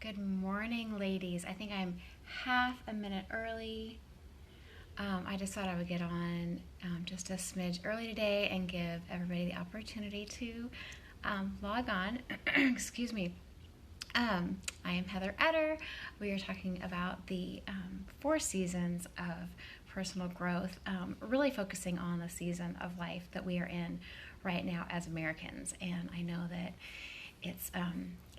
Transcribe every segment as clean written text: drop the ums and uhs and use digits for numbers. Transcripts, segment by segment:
Good morning, ladies. I think I'm half a minute early. I just thought I would get on just a smidge early today and give everybody the opportunity to log on. Excuse me. I am Heather Etter. We are talking about the 4 seasons of personal growth, really focusing on the season of life that we are in right now as Americans. And I know that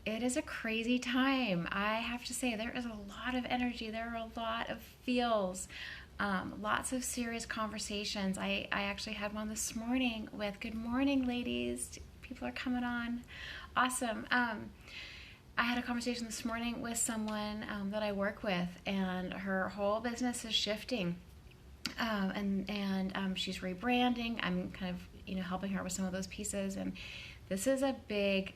it is a crazy time. I have to say, there is a lot of energy. There are a lot of feels, lots of serious conversations. I actually had one this morning with "Good morning, ladies." People are coming on. Awesome. I had a conversation this morning with someone that I work with, and her whole business is shifting. And she's rebranding. I'm kind of helping her with some of those pieces, and this is a big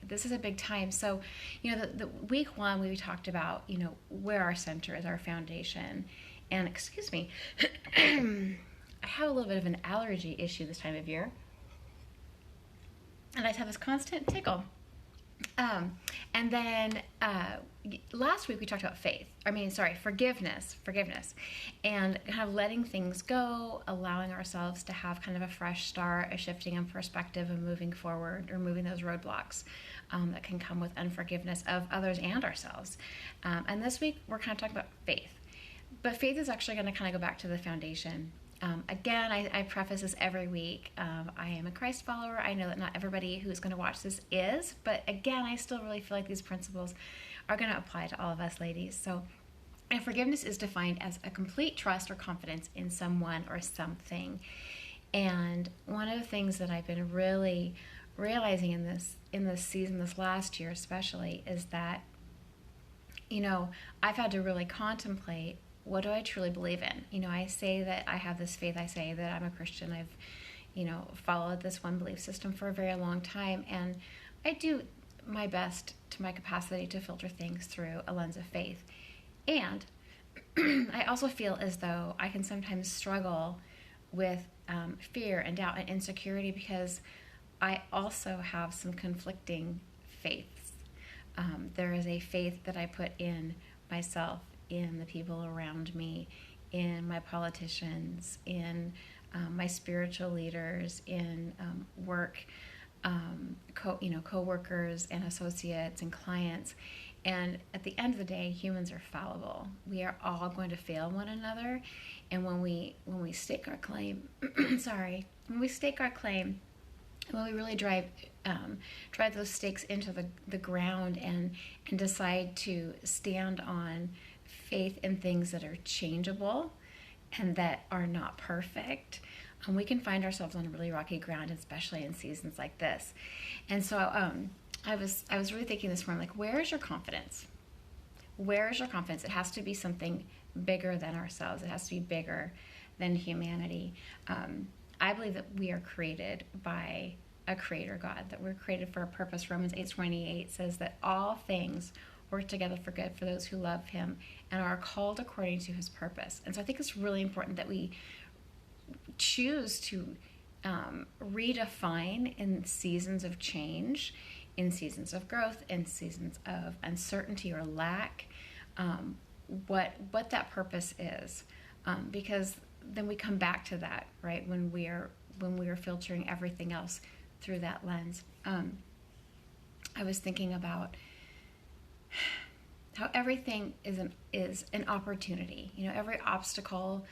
time. So the week one we talked about where our center is, our foundation. And excuse me, I have a little bit of an allergy issue this time of year, and I just have this constant tickle. And then last week we talked about forgiveness, and kind of letting things go, allowing ourselves to have kind of a fresh start, a shifting in perspective, and moving forward, removing those roadblocks that can come with unforgiveness of others and ourselves. And this week we're kind of talking about faith. But faith is actually going to kind of go back to the foundation. Again, I preface this every week. I am a Christ follower. I know that not everybody who's going to watch this is, but again, I still really feel like these principles are going to apply to all of us ladies. So, and forgiveness is defined as a complete trust or confidence in someone or something. And one of the things that I've been really realizing in this season, this last year especially, is that I've had to really contemplate, what do I truly believe in? I say that I have this faith. I say that I'm a Christian. I've, followed this one belief system for a very long time. And I do my best to my capacity to filter things through a lens of faith. And I also feel as though I can sometimes struggle with fear and doubt and insecurity, because I also have some conflicting faiths. There is a faith that I put in myself, in the people around me, in my politicians, in my spiritual leaders, in work, co-workers and associates and clients. And at the end of the day, humans are fallible. We are all going to fail one another. And when we stake our claim, when we stake our claim, when we really drive those stakes into the ground and decide to stand on faith in things that are changeable and that are not perfect, we can find ourselves on really rocky ground, especially in seasons like this. And so I was really thinking this morning, like, where is your confidence? Where is your confidence? It has to be something bigger than ourselves. It has to be bigger than humanity. I believe that we are created by a creator God, that we're created for a purpose. Romans 8:28 says that all things work together for good for those who love him and are called according to his purpose. And so I think it's really important that we choose to redefine, in seasons of change, in seasons of growth, in seasons of uncertainty or lack, what that purpose is, because then we come back to that, right, when we are filtering everything else through that lens. I was thinking about how everything is an opportunity. Every obstacle,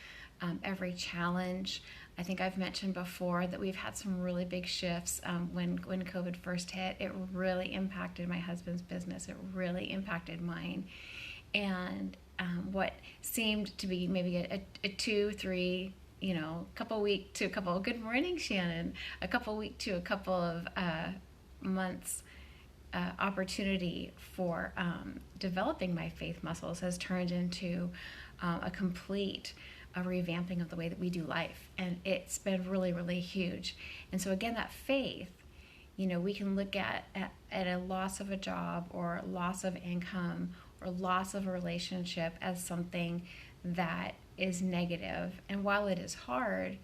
every challenge. I think I've mentioned before that we've had some really big shifts. When COVID first hit, it really impacted my husband's business. It really impacted mine. And what seemed to be maybe a 2-3, good morning, Shannon, a couple of months opportunity for developing my faith muscles has turned into a complete revamping of the way that we do life. And it's been really, really huge. And so again, that faith, we can look at a loss of a job or loss of income or loss of a relationship as something that is negative. And while it is hard,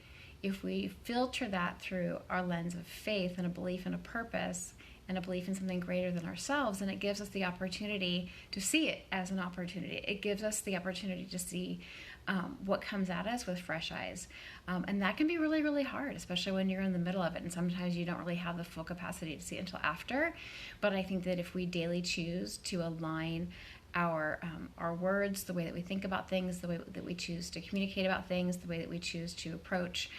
if we filter that through our lens of faith and a belief and a purpose, and a belief in something greater than ourselves, and it gives us the opportunity to see it as an opportunity. It gives us the opportunity to see what comes at us with fresh eyes. And that can be really, really hard, especially when you're in the middle of it. And sometimes you don't really have the full capacity to see it until after. But I think that if we daily choose to align our words, the way that we think about things, the way that we choose to communicate about things, the way that we choose to approach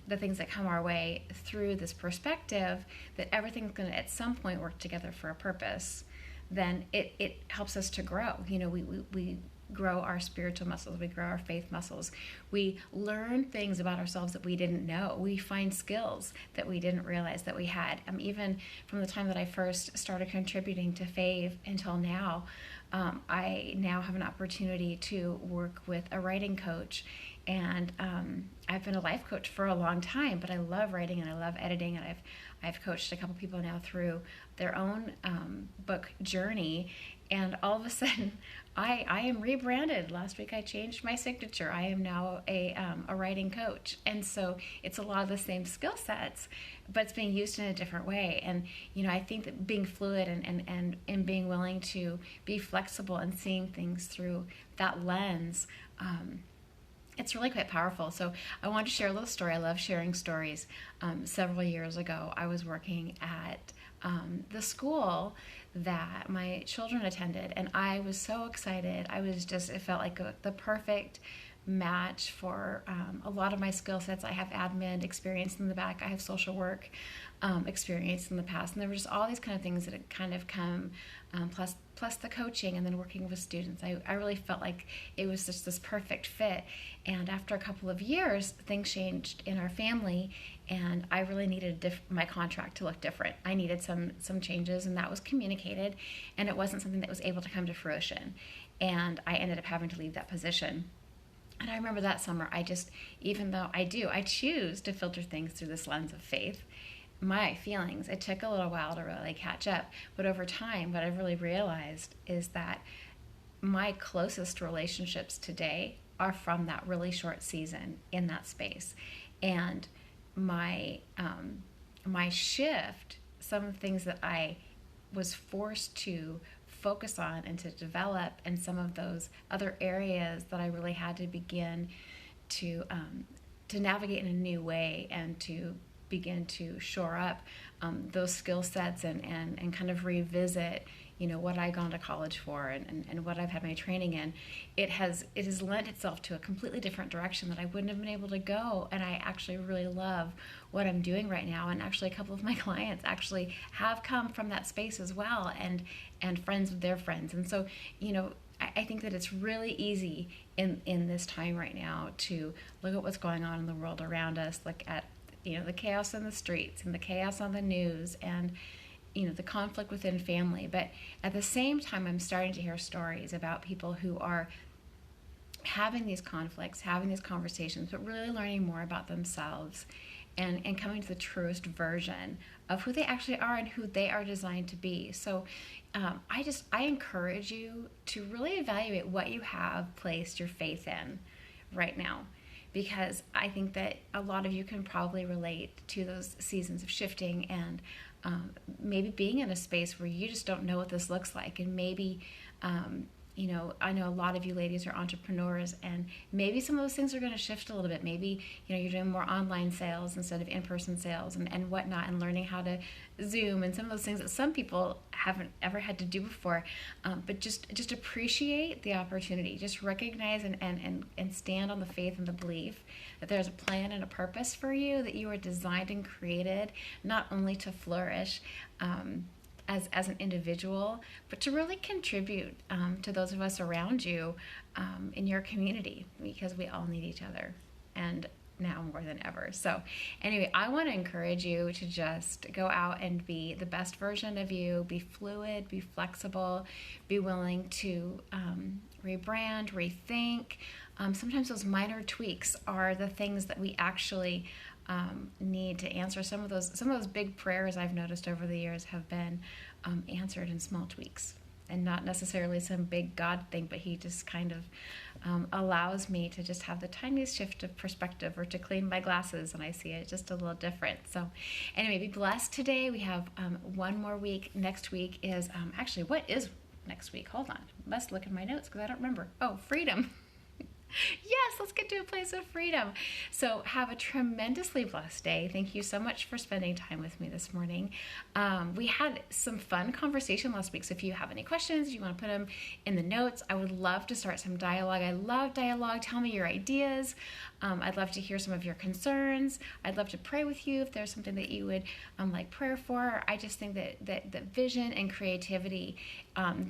the things that come our way through this perspective, that everything's going to at some point work together for a purpose, then it helps us to grow. We grow our spiritual muscles, we grow our faith muscles, we learn things about ourselves that we didn't know, we find skills that we didn't realize that we had. Even from the time that I first started contributing to Fave until now, I now have an opportunity to work with a writing coach, and I've been a life coach for a long time, but I love writing and I love editing, and I've coached a couple people now through their own book journey, and all of a sudden I am rebranded. Last week I changed my signature. I am now a writing coach, and so it's a lot of the same skill sets, but it's being used in a different way. And I think that being fluid and being willing to be flexible and seeing things through that lens, it's really quite powerful. So I want to share a little story. I love sharing stories. Several years ago, I was working at the school that my children attended, and I was so excited. It felt like the perfect match for a lot of my skill sets. I have admin experience in the back. I have social work experience in the past, and there were just all these kind of things that had kind of come, plus the coaching and then working with students. I really felt like it was just this perfect fit. And after a couple of years, things changed in our family, and I really needed my contract to look different. I needed some changes, and that was communicated, and it wasn't something that was able to come to fruition. And I ended up having to leave that position. And I remember that summer, even though I choose to filter things through this lens of faith, my feelings, it took a little while to really catch up. But over time, what I've really realized is that my closest relationships today are from that really short season in that space. And my shift, some of the things that I was forced to focus on and to develop, and some of those other areas that I really had to begin to navigate in a new way and to begin to shore up those skill sets and kind of revisit what I'd gone to college for and what I've had my training in. It has lent itself to a completely different direction that I wouldn't have been able to go, and I actually really love what I'm doing right now. And actually a couple of my clients actually have come from that space as well, and friends with their friends. And so I think that it's really easy in this time right now to look at what's going on in the world around us, look at the chaos in the streets and the chaos on the news, and the conflict within family. But at the same time, I'm starting to hear stories about people who are having these conflicts, having these conversations, but really learning more about themselves and coming to the truest version of who they actually are and who they are designed to be. So I encourage you to really evaluate what you have placed your faith in right now, because I think that a lot of you can probably relate to those seasons of shifting and maybe being in a space where you just don't know what this looks like. And maybe, I know a lot of you ladies are entrepreneurs, and maybe some of those things are going to shift a little bit. Maybe, you're doing more online sales instead of in-person sales and whatnot, and learning how to Zoom and some of those things that some people haven't ever had to do before. But just appreciate the opportunity. Just recognize and stand on the faith and the belief that there's a plan and a purpose for you, that you are designed and created not only to flourish as an individual, but to really contribute to those of us around you in your community, because we all need each other, and now more than ever. So anyway, I want to encourage you to just go out and be the best version of you, be fluid, be flexible, be willing to rebrand, rethink. Sometimes those minor tweaks are the things that we actually need to answer. Some of those big prayers I've noticed over the years have been answered in small tweaks. and not necessarily some big God thing, but he just kind of allows me to just have the tiniest shift of perspective, or to clean my glasses and I see it just a little different. So anyway, be blessed today. We have one more week. Next week is actually, what is next week? Hold on. Must look in my notes because I don't remember. Oh, freedom. Yes, let's get to a place of freedom. So have a tremendously blessed day. Thank you so much for spending time with me this morning. We had some fun conversation last week. So if you have any questions, you want to put them in the notes, I would love to start some dialogue. I love dialogue. Tell me your ideas. I'd love to hear some of your concerns. I'd love to pray with you if there's something that you would like prayer for. I just think that vision and creativity,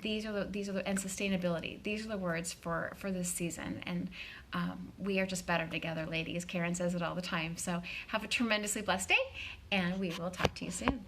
these are the and sustainability. These are the words for this season. And we are just better together, ladies. Karen says it all the time. So have a tremendously blessed day, and we will talk to you soon.